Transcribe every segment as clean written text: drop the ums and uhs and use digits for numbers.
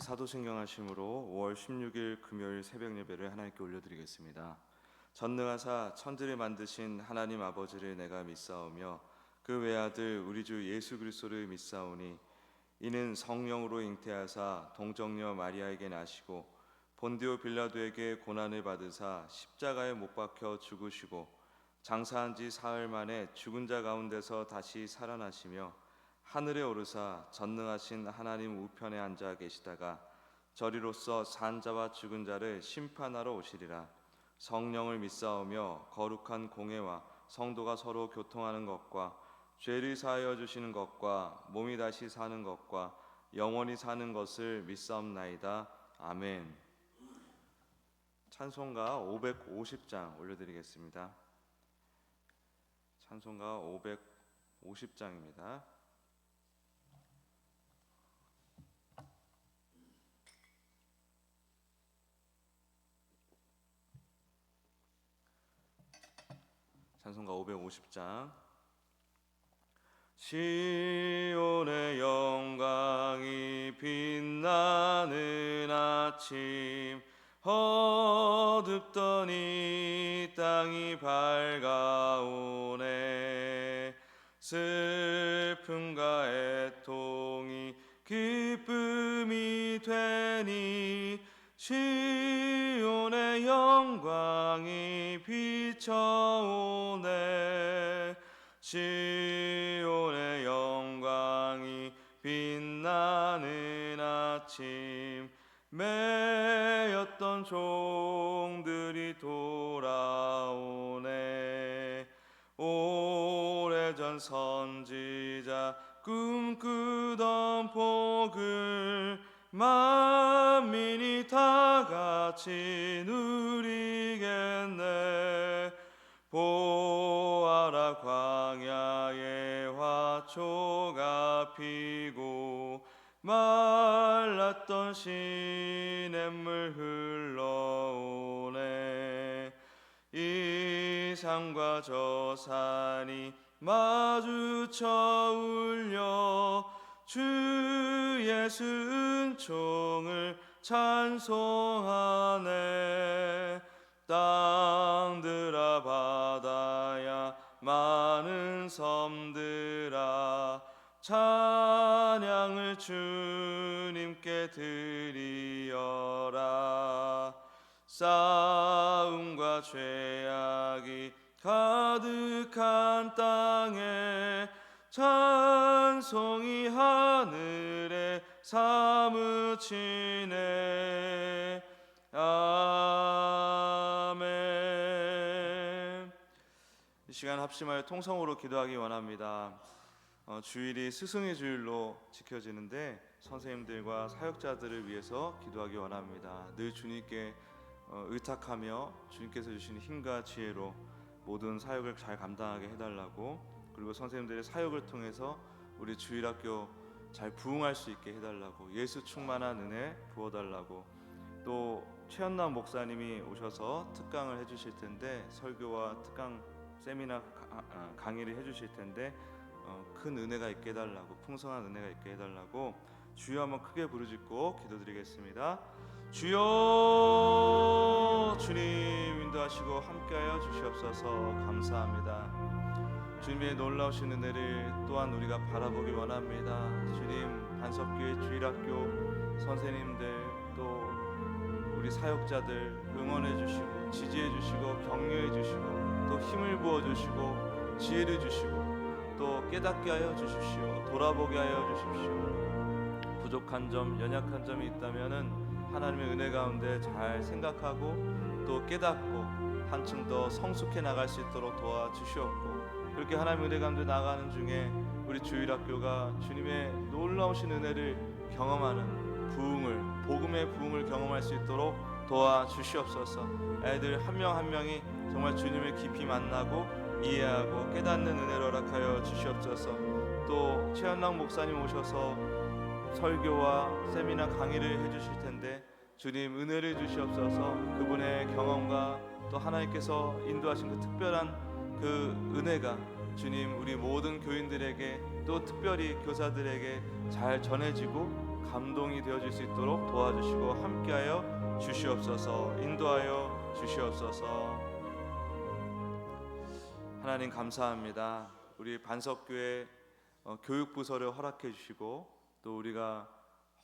사도신경 하심으로 5월 16일 금요일 새벽 예배를 하나님께 올려드리겠습니다. 전능하사 천지를 만드신 하나님 아버지를 내가 믿사오며 그 외아들 우리 주 예수 그리스도를 믿사오니 이는 성령으로 잉태하사 동정녀 마리아에게 나시고 본디오 빌라도에게 고난을 받으사 십자가에 못 박혀 죽으시고 장사한 지 사흘 만에 죽은 자 가운데서 다시 살아나시며 하늘에 오르사 전능하신 하나님 우편에 앉아 계시다가 저리로서 산 자와 죽은 자를 심판하러 오시리라. 성령을 믿사오며 거룩한 공회와 성도가 서로 교통하는 것과 죄를 사하여 주시는 것과 몸이 다시 사는 것과 영원히 사는 것을 믿사옵나이다. 아멘. 찬송가 550장 올려드리겠습니다. 찬송가 550장입니다. 찬송가 550장. 시온의 영광이 빛나는 아침 어둡던 이 땅이 밝아오네. 슬픔과 애통이 기쁨이 되니 시온의 영광이 비춰오네. 시온의 영광이 빛나는 아침 매였던 종들이 돌아오네. 오래전 선지자 꿈꾸던 복을 만민이 다 같이 누리겠네. 보아라 광야에 화초가 피고 말랐던 시냇물 흘러오네. 이 산과 저 산이 마주쳐 울려 주 예수 은총을 찬송하네. 땅들아 바다야 많은 섬들아 찬양을 주님께 드리어라. 싸움과 죄악이 가득한 땅에 찬송이 하늘에 사무치네. 아멘. 이 시간 합심하여 통성으로 기도하기 원합니다. 주일이 스승의 주일로 지켜지는데 선생님들과 사역자들을 위해서 기도하기 원합니다. 늘 주님께 의탁하며 주님께서 주시는 힘과 지혜로 모든 사역을 잘 감당하게 해달라고, 그리고 선생님들의 사역을 통해서 우리 주일학교 잘 부흥할 수 있게 해달라고, 예수 충만한 은혜 부어달라고, 또 최현남 목사님이 오셔서 특강을 해주실 텐데 설교와 특강 세미나 강의를 해주실 텐데 큰 은혜가 있게 해달라고, 풍성한 은혜가 있게 해달라고 주여 한번 크게 부르짖고 기도드리겠습니다. 주여, 주님 인도하시고 함께하여 주시옵소서. 감사합니다. 주님의 놀라우신 은혜를 또한 우리가 바라보기 원합니다. 주님, 반석교회 주일학교 선생님들 또 우리 사역자들 응원해 주시고 지지해 주시고 격려해 주시고 또 힘을 부어 주시고 지혜를 주시고 또 깨닫게 하여 주십시오. 돌아보게 하여 주십시오. 부족한 점, 연약한 점이 있다면은 하나님의 은혜 가운데 잘 생각하고 또 깨닫고 한층 더 성숙해 나갈 수 있도록 도와주시옵고, 그렇게 하나님의 은혜 가운데 나가는 중에 우리 주일학교가 주님의 놀라우신 은혜를 경험하는 부흥을, 복음의 부흥을 경험할 수 있도록 도와주시옵소서. 애들 한 명 한 명이 정말 주님을 깊이 만나고 이해하고 깨닫는 은혜를 허락하여 주시옵소서. 또 최현랑 목사님 오셔서 설교와 세미나 강의를 해주실 텐데 주님 은혜를 주시옵소서. 그분의 경험과 또 하나님께서 인도하신 그 특별한 그 은혜가 주님 우리 모든 교인들에게 또 특별히 교사들에게 잘 전해지고 감동이 되어질 수 있도록 도와주시고 함께하여 주시옵소서. 인도하여 주시옵소서. 하나님 감사합니다. 우리 반석교회 교육부서를 허락해 주시고 또 우리가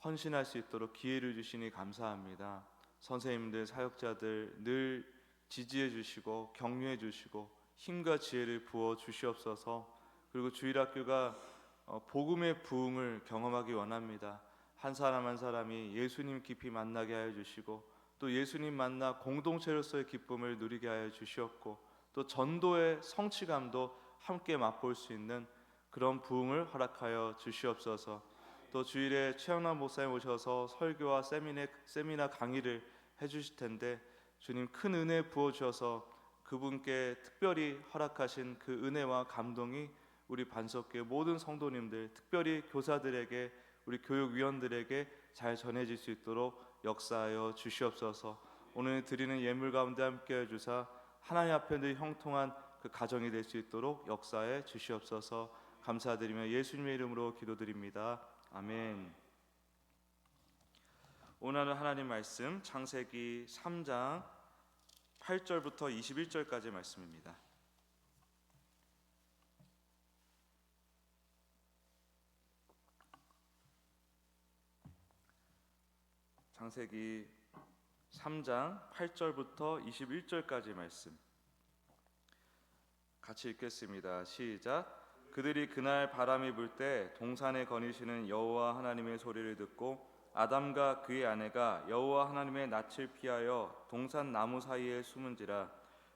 헌신할 수 있도록 기회를 주시니 감사합니다. 선생님들, 사역자들 늘 지지해 주시고 격려해 주시고 힘과 지혜를 부어 주시옵소서. 그리고 주일학교가 복음의 부흥을 경험하기 원합니다. 한 사람 한 사람이 예수님 깊이 만나게 하여 주시고 또 예수님 만나 공동체로서의 기쁨을 누리게 하여 주시옵고 또 전도의 성취감도 함께 맛볼 수 있는 그런 부흥을 허락하여 주시옵소서. 또 주일에 최영남 목사님 오셔서 설교와 세미나 강의를 해주실 텐데 주님 큰 은혜 부어주셔서 그분께 특별히 허락하신 그 은혜와 감동이 우리 반석교회 모든 성도님들, 특별히 교사들에게, 우리 교육위원들에게 잘 전해질 수 있도록 역사하여 주시옵소서. 오늘 드리는 예물 가운데 함께해 주사 하나님 앞에 늘 형통한 그 가정이 될 수 있도록 역사해 주시옵소서. 감사드리며 예수님의 이름으로 기도드립니다. 아멘. 오늘은 하나님 말씀 창세기 3장 8절부터 21절까지 말씀입니다. 창세기 3장 8절부터 21절까지 말씀 같이 읽겠습니다. 시작. 그들이 그날 바람이 불 때 동산에 거니시는 여호와 하나님의 소리를 듣고 아담과 그의 아내가 여호와 하나님의 낯을 피하여 동산 나무 사이에 숨은지라.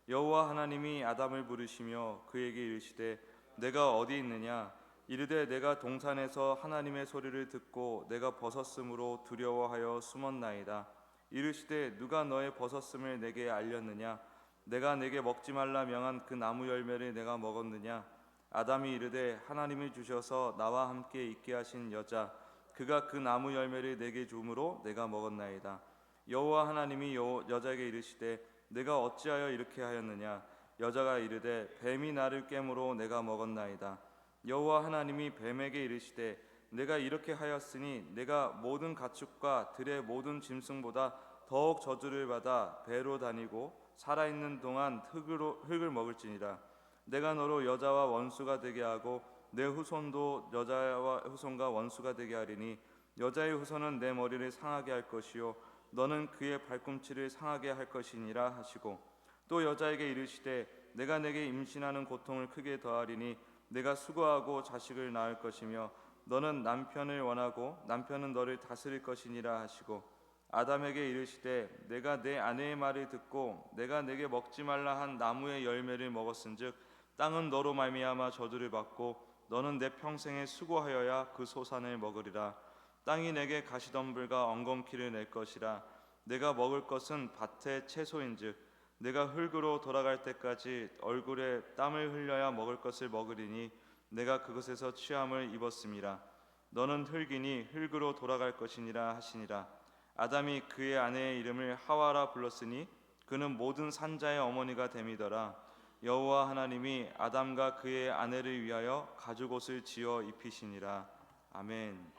여호와 하나님이 아담을 부르시며 그에게 이르시되 내가 어디 있느냐. 이르되 내가 동산에서 하나님의 소리를 듣고 내가 벗었으므로 두려워하여 숨었나이다. 이르시되 누가 너의 벗었음을 내게 알렸느냐. 내가 내게 먹지 말라 명한 그 나무 열매를 내가 먹었느냐. 아담이 이르되 하나님이 주셔서 나와 함께 있게 하신 여자 그가 그 나무 열매를 내게 주므로 내가 먹었나이다. 여호와 하나님이 여자에게 이르시되 내가 어찌하여 이렇게 하였느냐. 여자가 이르되 뱀이 나를 깨므로 내가 먹었나이다. 여호와 하나님이 뱀에게 이르시되 내가 이렇게 하였으니 내가 모든 가축과 들의 모든 짐승보다 더욱 저주를 받아 배로 다니고 살아있는 동안 흙을 먹을지니라. 내가 너로 여자와 원수가 되게 하고 내 후손도 여자와 후손과 원수가 되게 하리니 여자의 후손은 내 머리를 상하게 할 것이요 너는 그의 발꿈치를 상하게 할 것이니라 하시고 또 여자에게 이르시되 내가 내게 임신하는 고통을 크게 더하리니 내가 수고하고 자식을 낳을 것이며 너는 남편을 원하고 남편은 너를 다스릴 것이니라 하시고 아담에게 이르시되 내가 내 아내의 말을 듣고 내가 내게 먹지 말라 한 나무의 열매를 먹었은즉 땅은 너로 말미암아 저주를 받고 너는 내 평생에 수고하여야 그 소산을 먹으리라. 땅이 내게 가시덤불과 엉겅퀴를 낼 것이라. 내가 먹을 것은 밭의 채소인즉 내가 흙으로 돌아갈 때까지 얼굴에 땀을 흘려야 먹을 것을 먹으리니 내가 그것에서 취함을 입었음이라. 너는 흙이니 흙으로 돌아갈 것이니라 하시니라. 아담이 그의 아내의 이름을 하와라 불렀으니 그는 모든 산자의 어머니가 됨이더라. 여호와 하나님이 아담과 그의 아내를 위하여 가죽옷을 지어 입히시니라. 아멘.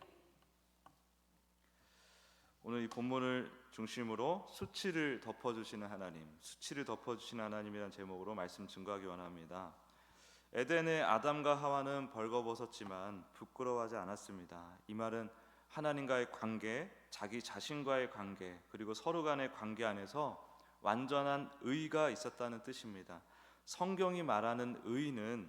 오늘 이 본문을 중심으로 수치를 덮어주시는 하나님, 수치를 덮어주시는 하나님이라는 제목으로 말씀 증거하기 원합니다. 에덴의 아담과 하와는 벌거벗었지만 부끄러워하지 않았습니다. 이 말은 하나님과의 관계, 자기 자신과의 관계, 그리고 서로 간의 관계 안에서 완전한 의가 있었다는 뜻입니다. 성경이 말하는 의는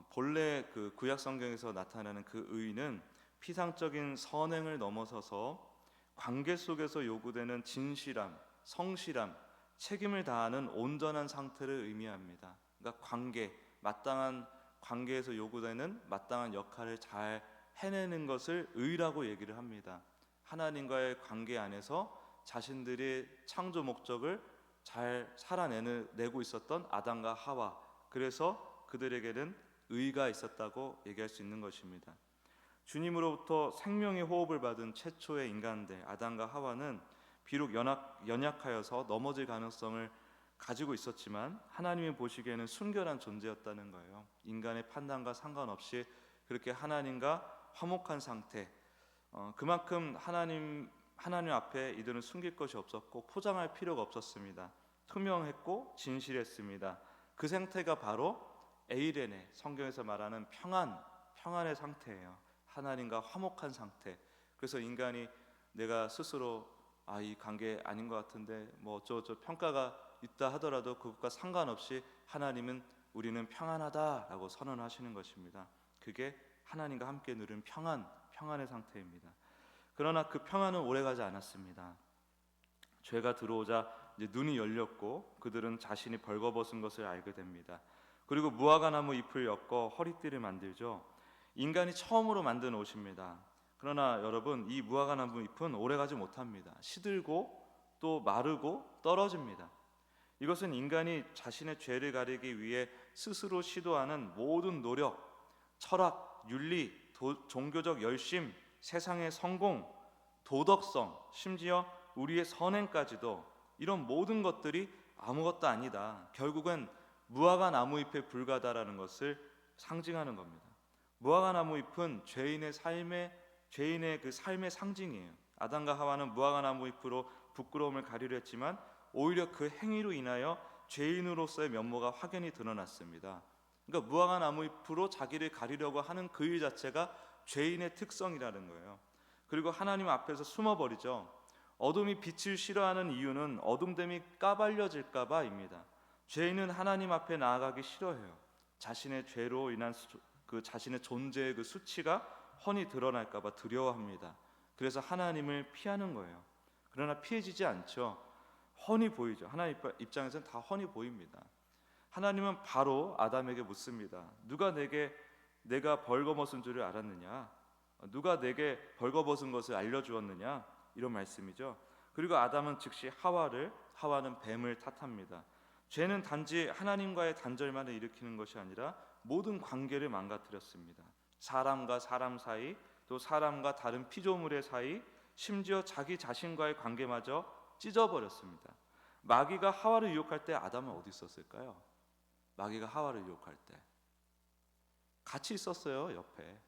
본래 그 구약 성경에서 나타나는 그 의는 피상적인 선행을 넘어서서 관계 속에서 요구되는 진실함, 성실함, 책임을 다하는 온전한 상태를 의미합니다. 그러니까 관계, 마땅한 관계에서 요구되는 마땅한 역할을 잘 해내는 것을 의라고 얘기를 합니다. 하나님과의 관계 안에서 자신들의 창조 목적을 잘 살아내고 있었던 아담과 하와, 그래서 그들에게는 의가 있었다고 얘기할 수 있는 것입니다. 주님으로부터 생명의 호흡을 받은 최초의 인간들 아담과 하와는 비록 연약하여서 넘어질 가능성을 가지고 있었지만 하나님이 보시기에는 순결한 존재였다는 거예요. 인간의 판단과 상관없이 그렇게 하나님과 화목한 상태, 그만큼 하나님 앞에 이들은 숨길 것이 없었고 포장할 필요가 없었습니다. 투명했고 진실했습니다. 그 상태가 바로 에이레네, 성경에서 말하는 평안의 상태예요. 하나님과 화목한 상태. 그래서 인간이 내가 스스로 이 관계 아닌 것 같은데 뭐 어쩌고저쩌고 평가가 있다 하더라도 그것과 상관없이 하나님은 우리는 평안하다라고 선언하시는 것입니다. 그게 하나님과 함께 누린 평안의 상태입니다. 그러나 그 평안은 오래가지 않았습니다. 죄가 들어오자 이제 눈이 열렸고 그들은 자신이 벌거벗은 것을 알게 됩니다. 그리고 무화과 나무 잎을 엮어 허리띠를 만들죠. 인간이 처음으로 만든 옷입니다. 그러나 여러분, 이 무화과 나무 잎은 오래가지 못합니다. 시들고 또 마르고 떨어집니다. 이것은 인간이 자신의 죄를 가리기 위해 스스로 시도하는 모든 노력, 철학, 윤리, 종교적 열심, 세상의 성공, 도덕성, 심지어 우리의 선행까지도 이런 모든 것들이 아무것도 아니다. 결국은 무화과 나무잎에 불과하다라는 것을 상징하는 겁니다. 무화과 나무잎은 죄인의 그 삶의 상징이에요. 아담과 하와는 무화과 나무잎으로 부끄러움을 가리려 했지만 오히려 그 행위로 인하여 죄인으로서의 면모가 확연히 드러났습니다. 그러니까 무화과 나무잎으로 자기를 가리려고 하는 그 일 자체가 죄인의 특성이라는 거예요. 그리고 하나님 앞에서 숨어버리죠. 어둠이 빛을 싫어하는 이유는 어둠됨이 까발려질까 봐입니다. 죄인은 하나님 앞에 나아가기 싫어해요. 자신의 죄로 인한 그 자신의 존재의 그 수치가 훤히 드러날까 봐 두려워합니다. 그래서 하나님을 피하는 거예요. 그러나 피해지지 않죠. 훤히 보이죠. 하나님 입장에서는 다 훤히 보입니다. 하나님은 바로 아담에게 묻습니다. 누가 내가 벌거벗은 줄을 알았느냐? 누가 내게 벌거벗은 것을 알려주었느냐? 이런 말씀이죠. 그리고 아담은 즉시 하와는 뱀을 탓합니다. 죄는 단지 하나님과의 단절만을 일으키는 것이 아니라 모든 관계를 망가뜨렸습니다. 사람과 사람 사이, 또 사람과 다른 피조물의 사이, 심지어 자기 자신과의 관계마저 찢어버렸습니다. 마귀가 하와를 유혹할 때 아담은 어디 있었을까요? 마귀가 하와를 유혹할 때 같이 있었어요. 옆에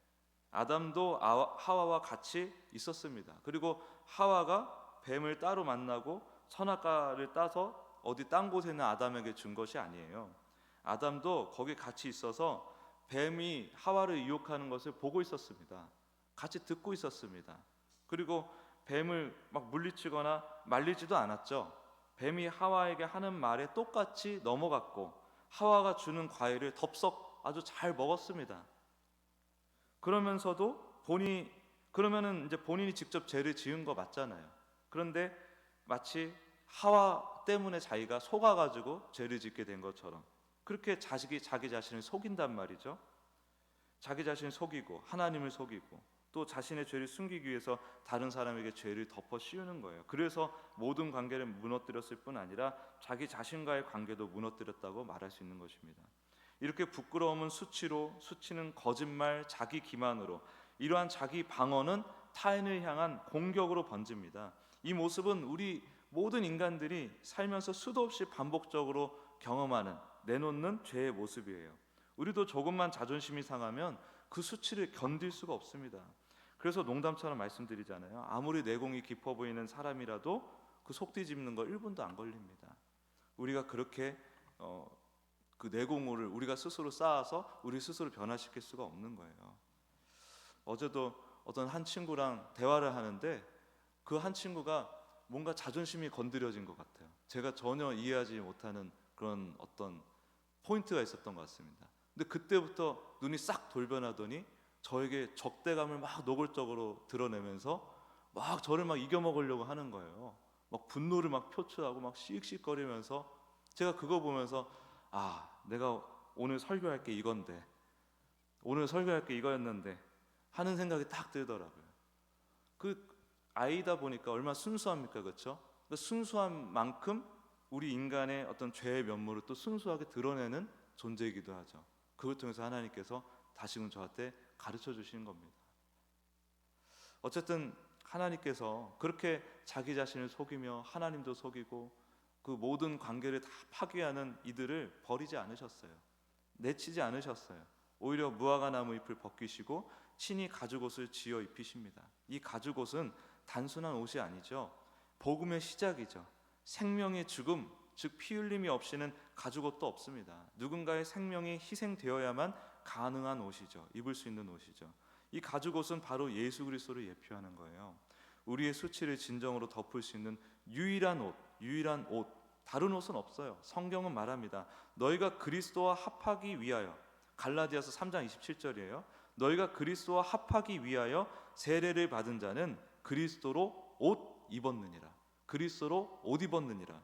아담도 하와와 같이 있었습니다. 그리고 하와가 뱀을 따로 만나고 선악과를 따서 어디 딴 곳에 있는 아담에게 준 것이 아니에요. 아담도 거기 같이 있어서 뱀이 하와를 유혹하는 것을 보고 있었습니다. 같이 듣고 있었습니다. 그리고 뱀을 막 물리치거나 말리지도 않았죠. 뱀이 하와에게 하는 말에 똑같이 넘어갔고 하와가 주는 과일을 덥석 아주 잘 먹었습니다. 그러면서도 그러면은 이제 본인이 직접 죄를 지은 거 맞잖아요. 그런데 마치 하와 때문에 자기가 속아가지고 죄를 짓게 된 것처럼 그렇게 자기 자신을 속인단 말이죠. 자기 자신을 속이고 하나님을 속이고 또 자신의 죄를 숨기기 위해서 다른 사람에게 죄를 덮어 씌우는 거예요. 그래서 모든 관계를 무너뜨렸을 뿐 아니라 자기 자신과의 관계도 무너뜨렸다고 말할 수 있는 것입니다. 이렇게 부끄러움은 수치는 거짓말, 자기 기만으로 이러한 자기 방어는 타인을 향한 공격으로 번집니다. 이 모습은 우리 모든 인간들이 살면서 수도 없이 반복적으로 경험하는 내놓는 죄의 모습이에요. 우리도 조금만 자존심이 상하면 그 수치를 견딜 수가 없습니다. 그래서 농담처럼 말씀드리잖아요. 아무리 내공이 깊어 보이는 사람이라도 그 속 뒤집는 거 1분도 안 걸립니다. 우리가 그렇게 그 내공을 우리가 스스로 쌓아서 우리 스스로 변화시킬 수가 없는 거예요. 어제도 어떤 한 친구랑 대화를 하는데 그 한 친구가 뭔가 자존심이 건드려진 것 같아요. 제가 전혀 이해하지 못하는 그런 어떤 포인트가 있었던 것 같습니다. 근데 그때부터 눈이 싹 돌변하더니 저에게 적대감을 막 노골적으로 드러내면서 막 저를 막 이겨먹으려고 하는 거예요. 막 분노를 막 표출하고 막 씩씩거리면서 제가 그거 보면서 내가 오늘 설교할 게 이건데 오늘 설교할 게 이거였는데 하는 생각이 딱 들더라고요. 그 아이다 보니까 얼마나 순수합니까, 그렇죠? 그 순수한 만큼 우리 인간의 어떤 죄의 면모를 또 순수하게 드러내는 존재이기도 하죠. 그걸 통해서 하나님께서 다시금 저한테 가르쳐 주시는 겁니다. 어쨌든 하나님께서 그렇게 자기 자신을 속이며 하나님도 속이고 그 모든 관계를 다 파괴하는 이들을 버리지 않으셨어요. 내치지 않으셨어요. 오히려 무화과 나무 잎을 벗기시고 친히 가죽옷을 지어 입히십니다. 이 가죽옷은 단순한 옷이 아니죠. 복음의 시작이죠. 생명의 죽음, 즉 피 흘림이 없이는 가죽옷도 없습니다. 누군가의 생명이 희생되어야만 가능한 옷이죠. 입을 수 있는 옷이죠. 이 가죽옷은 바로 예수 그리스도를 예표하는 거예요. 우리의 수치를 진정으로 덮을 수 있는 유일한 옷, 다른 옷은 없어요. 성경은 말합니다. 너희가 그리스도와 합하기 위하여, 갈라디아서 3장 27절이에요. 너희가 그리스도와 합하기 위하여 세례를 받은 자는 그리스도로 옷 입었느니라. 그리스도로 옷 입었느니라.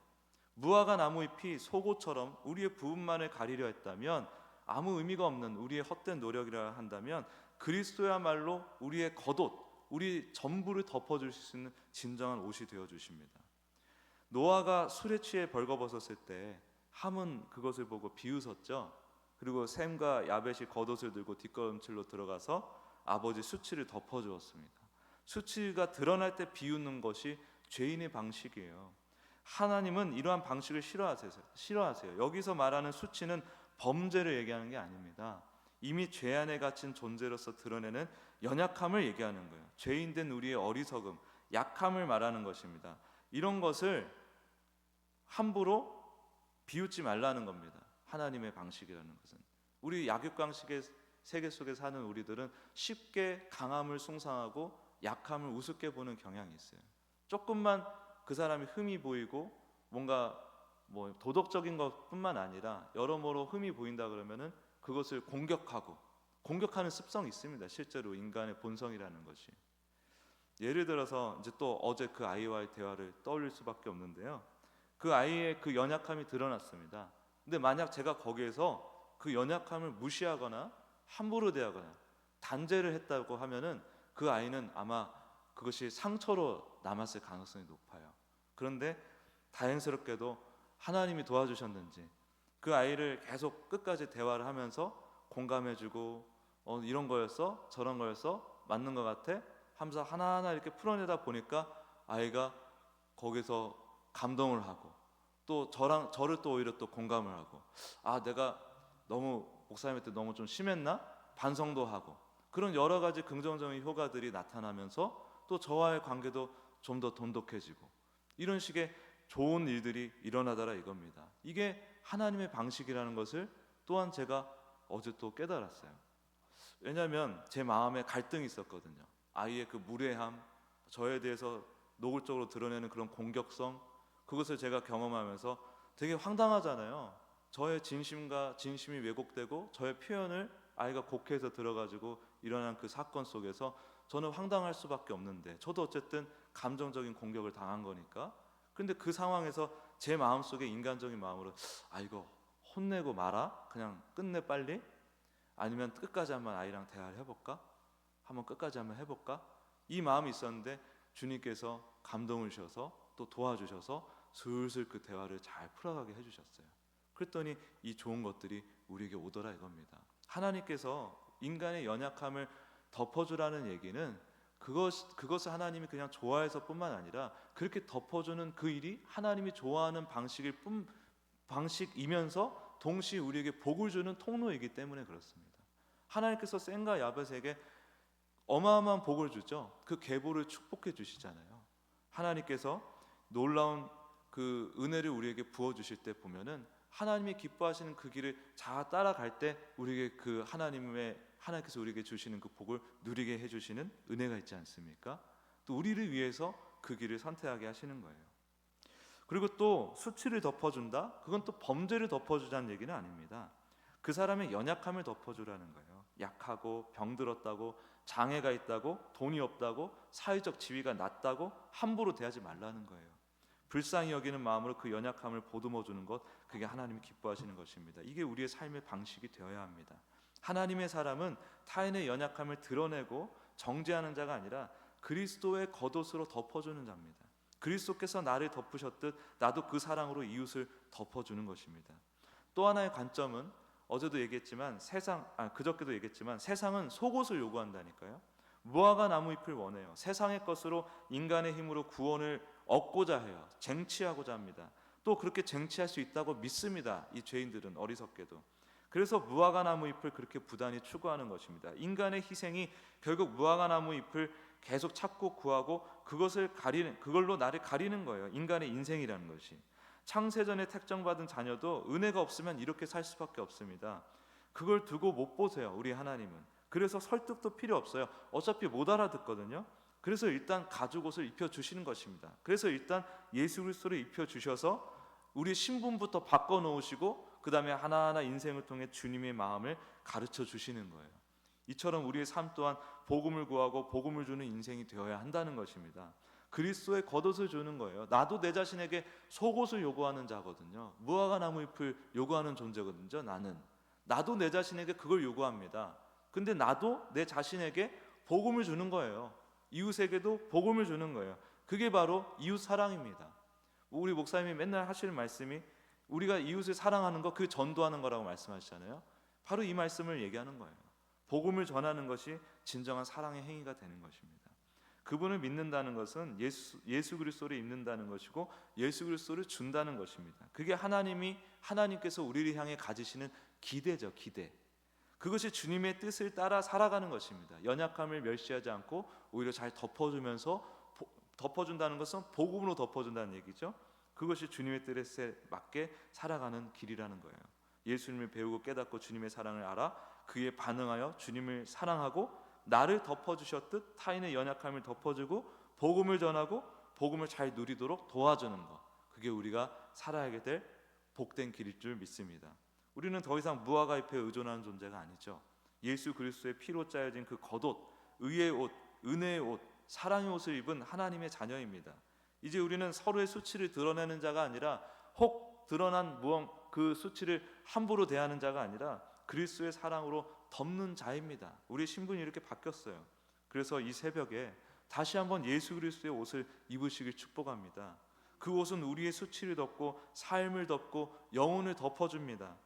무화과 나무잎이 속옷처럼 우리의 부분만을 가리려 했다면, 아무 의미가 없는 우리의 헛된 노력이라 한다면, 그리스도야말로 우리의 겉옷, 우리 전부를 덮어줄 수 있는 진정한 옷이 되어 주십니다. 노아가 술에 취해 벌거벗었을 때 함은 그것을 보고 비웃었죠. 그리고 셈과 야벳이 겉옷을 들고 뒷걸음질로 들어가서 아버지 수치를 덮어주었습니다. 수치가 드러날 때 비웃는 것이 죄인의 방식이에요. 하나님은 이러한 방식을 싫어하세요. 여기서 말하는 수치는 범죄를 얘기하는 게 아닙니다. 이미 죄 안에 갇힌 존재로서 드러내는 연약함을 얘기하는 거예요. 죄인된 우리의 어리석음, 약함을 말하는 것입니다. 이런 것을 함부로 비웃지 말라는 겁니다. 하나님의 방식이라는 것은. 우리 약육강식의 세계 속에 사는 우리들은 쉽게 강함을 숭상하고 약함을 우습게 보는 경향이 있어요. 조금만 그 사람이 흠이 보이고 뭔가 도덕적인 것뿐만 아니라 여러모로 흠이 보인다 그러면은 그것을 공격하는 습성이 있습니다. 실제로 인간의 본성이라는 것이. 예를 들어서 이제 또 어제 그 아이와의 대화를 떠올릴 수밖에 없는데요. 그 아이의 그 연약함이 드러났습니다. 근데 만약 제가 거기에서 그 연약함을 무시하거나 함부로 대하거나 단죄를 했다고 하면은 그 아이는 아마 그것이 상처로 남았을 가능성이 높아요. 그런데 다행스럽게도 하나님이 도와주셨는지 그 아이를 계속 끝까지 대화를 하면서 공감해주고 이런 거였어? 저런 거였어? 맞는 것 같아? 하면서 하나하나 이렇게 풀어내다 보니까 아이가 거기서 감동을 하고 또 저를 또 오히려 또 공감을 하고 내가 너무 목사님한테 너무 좀 심했나? 반성도 하고 그런 여러 가지 긍정적인 효과들이 나타나면서 또 저와의 관계도 좀 더 돈독해지고 이런 식의 좋은 일들이 일어나더라 이겁니다. 이게 하나님의 방식이라는 것을 또한 제가 어제 또 깨달았어요. 왜냐하면 제 마음에 갈등이 있었거든요. 아이의 그 무례함, 저에 대해서 노골적으로 드러내는 그런 공격성, 그것을 제가 경험하면서 되게 황당하잖아요. 저의 진심이 왜곡되고 저의 표현을 아이가 곡해서 들어가지고 일어난 그 사건 속에서 저는 황당할 수밖에 없는데 저도 어쨌든 감정적인 공격을 당한 거니까. 근데 그 상황에서 제 마음속에 인간적인 마음으로 이거 혼내고 말아? 그냥 끝내 빨리? 아니면 끝까지 한번 아이랑 대화를 해볼까? 한번 끝까지 한번 해볼까? 이 마음이 있었는데 주님께서 감동을 주셔서 또 도와주셔서 슬슬 그 대화를 잘 풀어가게 해주셨어요. 그랬더니 이 좋은 것들이 우리에게 오더라 이겁니다. 하나님께서 인간의 연약함을 덮어주라는 얘기는 그것을 하나님이 그냥 좋아해서 뿐만 아니라 그렇게 덮어주는 그 일이 하나님이 좋아하는 방식이면서 동시에 우리에게 복을 주는 통로이기 때문에 그렇습니다. 하나님께서 셈과 야벳에게 어마어마한 복을 주죠. 그 계보를 축복해 주시잖아요. 하나님께서 놀라운 그 은혜를 우리에게 부어 주실 때 보면은 하나님이 기뻐하시는 그 길을 잘 따라갈 때 우리에게 그 하나님께서 우리에게 주시는 그 복을 누리게 해주시는 은혜가 있지 않습니까? 또 우리를 위해서 그 길을 선택하게 하시는 거예요. 그리고 또 수치를 덮어준다? 그건 또 범죄를 덮어주자는 얘기는 아닙니다. 그 사람의 연약함을 덮어주라는 거예요. 약하고 병들었다고 장애가 있다고 돈이 없다고 사회적 지위가 낮다고 함부로 대하지 말라는 거예요. 불쌍히 여기는 마음으로 그 연약함을 보듬어 주는 것, 그게 하나님이 기뻐하시는 것입니다. 이게 우리의 삶의 방식이 되어야 합니다. 하나님의 사람은 타인의 연약함을 드러내고 정죄하는 자가 아니라 그리스도의 겉옷으로 덮어주는 자입니다. 그리스도께서 나를 덮으셨듯 나도 그 사랑으로 이웃을 덮어주는 것입니다. 또 하나의 관점은 어제도 얘기했지만 그저께도 얘기했지만 세상은 속옷을 요구한다니까요. 무화과 나무잎을 원해요. 세상의 것으로 인간의 힘으로 구원을 얻고자 해요. 쟁취하고자 합니다. 또 그렇게 쟁취할 수 있다고 믿습니다. 이 죄인들은 어리석게도. 그래서 무화과 나무 잎을 그렇게 부단히 추구하는 것입니다. 인간의 희생이 결국 무화과 나무 잎을 계속 찾고 구하고 그걸로 나를 가리는 거예요. 인간의 인생이라는 것이. 창세전에 택정받은 자녀도 은혜가 없으면 이렇게 살 수밖에 없습니다. 그걸 두고 못 보세요, 우리 하나님은. 그래서 설득도 필요 없어요. 어차피 못 알아듣거든요. 그래서 일단 가죽옷을 입혀 주시는 것입니다. 그래서 일단 예수 그리스도를 입혀 주셔서 우리 신분부터 바꿔 놓으시고 그 다음에 하나하나 인생을 통해 주님의 마음을 가르쳐 주시는 거예요. 이처럼 우리의 삶 또한 복음을 구하고 복음을 주는 인생이 되어야 한다는 것입니다. 그리스도의 겉옷을 주는 거예요. 나도 내 자신에게 속옷을 요구하는 자거든요. 무화과 나무 잎을 요구하는 존재거든요. 나도 내 자신에게 그걸 요구합니다. 근데 나도 내 자신에게 복음을 주는 거예요. 이웃에게도 복음을 주는 거예요. 그게 바로 이웃 사랑입니다. 우리 목사님이 맨날 하시는 말씀이 우리가 이웃을 사랑하는 거, 그 전도하는 거라고 말씀하시잖아요. 바로 이 말씀을 얘기하는 거예요. 복음을 전하는 것이 진정한 사랑의 행위가 되는 것입니다. 그분을 믿는다는 것은 예수 그리스도를 입는다는 것이고 예수 그리스도를 준다는 것입니다. 그게 하나님께서 우리를 향해 가지시는 기대죠, 기대. 그것이 주님의 뜻을 따라 살아가는 것입니다. 연약함을 멸시하지 않고 오히려 잘 덮어준다는 것은 복음으로 덮어준다는 얘기죠. 그것이 주님의 뜻에 맞게 살아가는 길이라는 거예요. 예수님을 배우고 깨닫고 주님의 사랑을 알아 그에 반응하여 주님을 사랑하고 나를 덮어주셨듯 타인의 연약함을 덮어주고 복음을 전하고 복음을 잘 누리도록 도와주는 것, 그게 우리가 살아야 될 복된 길일 줄 믿습니다. 우리는 더 이상 무화과 잎에 의존하는 존재가 아니죠. 예수 그리스도의 피로 짜여진 그 겉옷, 의의 옷, 은혜의 옷, 사랑의 옷을 입은 하나님의 자녀입니다. 이제 우리는 서로의 수치를 드러내는 자가 아니라 혹 드러난 그 수치를 함부로 대하는 자가 아니라 그리스도의 사랑으로 덮는 자입니다. 우리 신분이 이렇게 바뀌었어요. 그래서 이 새벽에 다시 한번 예수 그리스도의 옷을 입으시길 축복합니다. 그 옷은 우리의 수치를 덮고 삶을 덮고 영혼을 덮어줍니다.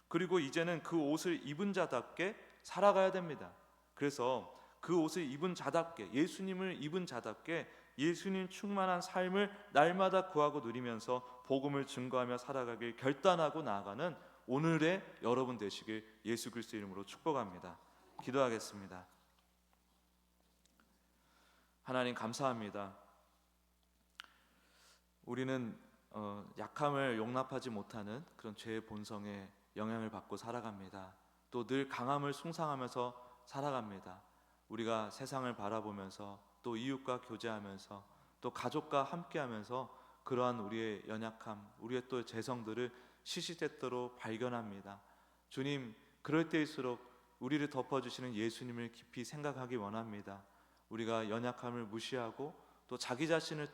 그리고 이제는 그 옷을 입은 자답게 살아가야 됩니다. 그래서 그 옷을 입은 자답게, 예수님을 입은 자답게 예수님 충만한 삶을 날마다 구하고 누리면서 복음을 증거하며 살아가길 결단하고 나아가는 오늘의 여러분 되시길 예수 그리스도 이름으로 축복합니다. 기도하겠습니다. 하나님 감사합니다. 우리는 약함을 용납하지 못하는 그런 죄의 본성에 영향을 받고 살아갑니다. 또 늘 강함을 숭상하면서 살아갑니다. 우리가 세상을 바라보면서 또 이웃과 교제하면서 또 가족과 함께하면서 그러한 우리의 연약함, 우리의 또 재성들을 시시때때로 발견합니다. 주님, 그럴 때일수록 우리를 덮어주시는 예수님을 깊이 생각하기 원합니다. 우리가 연약함을 무시하고 또 자기 자신의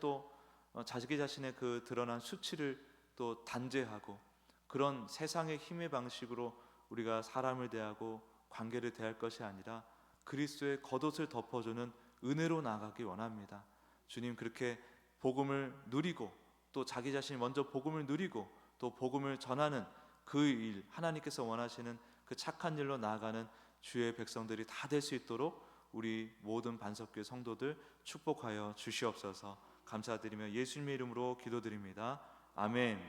그 드러난 수치를 또 단죄하고 그런 세상의 힘의 방식으로 우리가 사람을 대하고 관계를 대할 것이 아니라 그리스도의 겉옷을 덮어주는 은혜로 나아가기 원합니다. 주님, 그렇게 복음을 누리고 또 자기 자신이 먼저 복음을 누리고 또 복음을 전하는 그 일, 하나님께서 원하시는 그 착한 일로 나아가는 주의 백성들이 다 될 수 있도록 우리 모든 반석교회 성도들 축복하여 주시옵소서. 감사드리며 예수님의 이름으로 기도드립니다. 아멘.